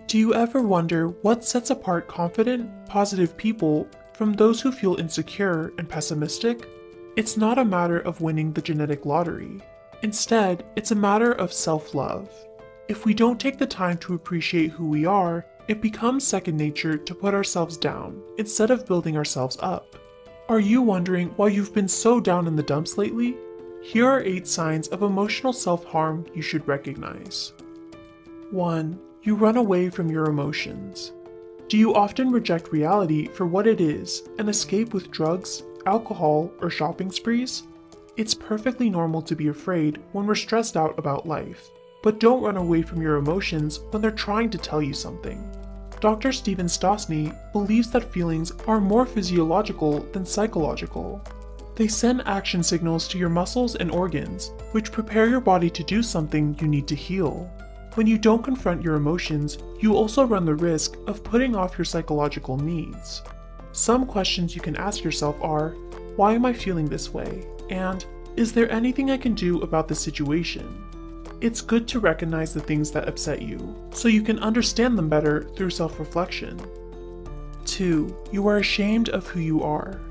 Do you ever wonder what sets apart confident, positive people from those who feel insecure and pessimistic? It's not a matter of winning the genetic lottery. Instead, it's a matter of self-love. If we don't take the time to appreciate who we are, it becomes second nature to put ourselves down instead of building ourselves up. Are you wondering why you've been so down in the dumps lately? Here are 8 signs of emotional self-harm you should recognize. 1. You run away from your emotions. Do you often reject reality for what it is and escape with drugs, alcohol, or shopping sprees? It's perfectly normal to be afraid when we're stressed out about life, but don't run away from your emotions when they're trying to tell you something. Dr. Stephen Stosny believes that feelings are more physiological than psychological. They send action signals to your muscles and organs, which prepare your body to do something you need to heal. When you don't confront your emotions, you also run the risk of putting off your psychological needs. Some questions you can ask yourself are, why am I feeling this way? And, is there anything I can do about this situation? It's good to recognize the things that upset you, so you can understand them better through self-reflection. 2. You are ashamed of who you are.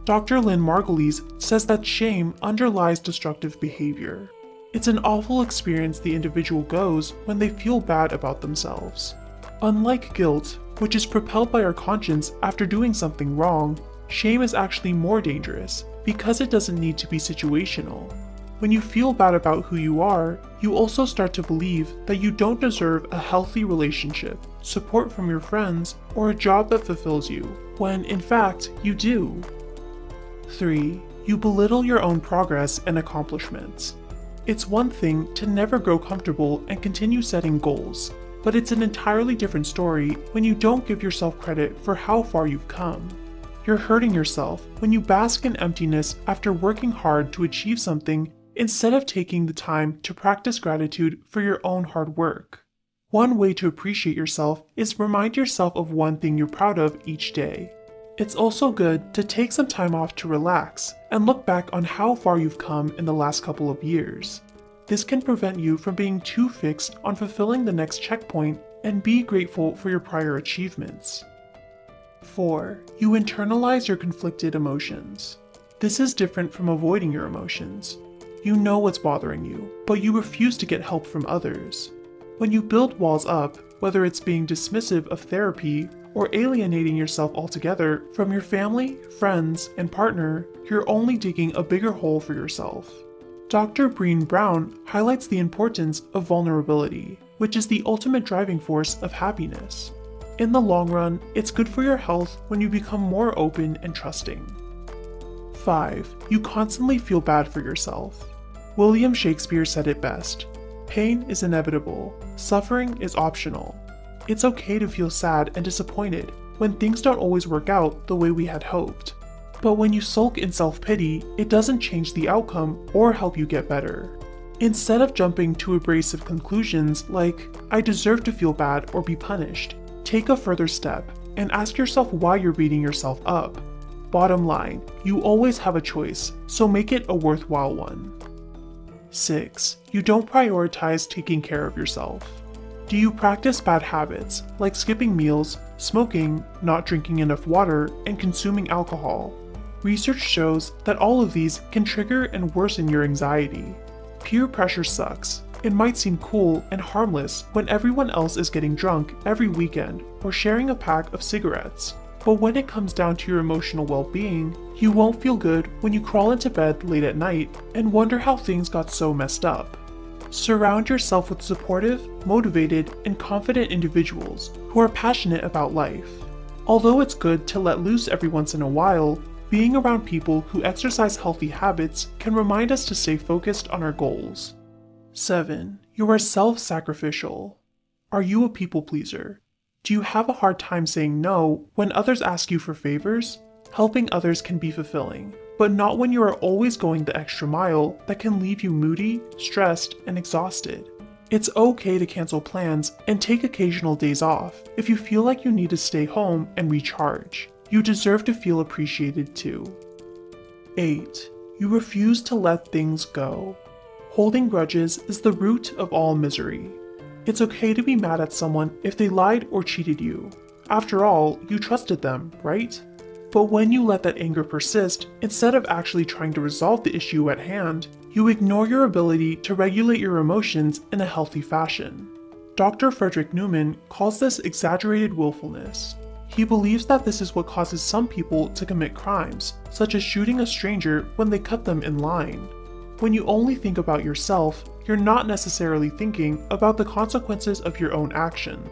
Dr. Lynn Margulies says that shame underlies destructive behavior. It's an awful experience the individual goes when they feel bad about themselves. Unlike guilt, which is propelled by our conscience after doing something wrong, shame is actually more dangerous because it doesn't need to be situational. When you feel bad about who you are, you also start to believe that you don't deserve a healthy relationship, support from your friends, or a job that fulfills you, when in fact you do. 3. You belittle your own progress and accomplishments. It's one thing to never grow comfortable and continue setting goals, but it's an entirely different story when you don't give yourself credit for how far you've come. You're hurting yourself when you bask in emptiness after working hard to achieve something instead of taking the time to practice gratitude for your own hard work. One way to appreciate yourself is remind yourself of one thing you're proud of each day. It's also good to take some time off to relax and look back on how far you've come in the last couple of years. This can prevent you from being too fixed on fulfilling the next checkpoint and be grateful for your prior achievements. 4. You internalize your conflicted emotions. This is different from avoiding your emotions. You know what's bothering you, but you refuse to get help from others. When you build walls up, whether it's being dismissive of therapy or alienating yourself altogether from your family, friends, and partner, you're only digging a bigger hole for yourself. Dr. Brené Brown highlights the importance of vulnerability, which is the ultimate driving force of happiness. In the long run, it's good for your health when you become more open and trusting. 5. You constantly feel bad for yourself. William Shakespeare said it best, "Pain is inevitable, suffering is optional." It's okay to feel sad and disappointed when things don't always work out the way we had hoped. But when you sulk in self-pity, it doesn't change the outcome or help you get better. Instead of jumping to abrasive conclusions like, "I deserve to feel bad or be punished," take a further step and ask yourself why you're beating yourself up. Bottom line, you always have a choice, so make it a worthwhile one. 6. You don't prioritize taking care of yourself. Do you practice bad habits like skipping meals, smoking, not drinking enough water, and consuming alcohol? Research shows that all of these can trigger and worsen your anxiety. Peer pressure sucks. It might seem cool and harmless when everyone else is getting drunk every weekend or sharing a pack of cigarettes. But when it comes down to your emotional well-being, you won't feel good when you crawl into bed late at night and wonder how things got so messed up. Surround yourself with supportive, motivated, and confident individuals who are passionate about life. Although it's good to let loose every once in a while, being around people who exercise healthy habits can remind us to stay focused on our goals. 7. You are self-sacrificial. Are you a people pleaser? Do you have a hard time saying no when others ask you for favors? Helping others can be fulfilling, but not when you are always going the extra mile that can leave you moody, stressed, and exhausted. It's okay to cancel plans and take occasional days off if you feel like you need to stay home and recharge. You deserve to feel appreciated too. 8. You refuse to let things go. Holding grudges is the root of all misery. It's okay to be mad at someone if they lied or cheated you. After all, you trusted them, right? But when you let that anger persist, instead of actually trying to resolve the issue at hand, you ignore your ability to regulate your emotions in a healthy fashion. Dr. Frederick Newman calls this exaggerated willfulness. He believes that this is what causes some people to commit crimes, such as shooting a stranger when they cut them in line. When you only think about yourself, you're not necessarily thinking about the consequences of your own actions.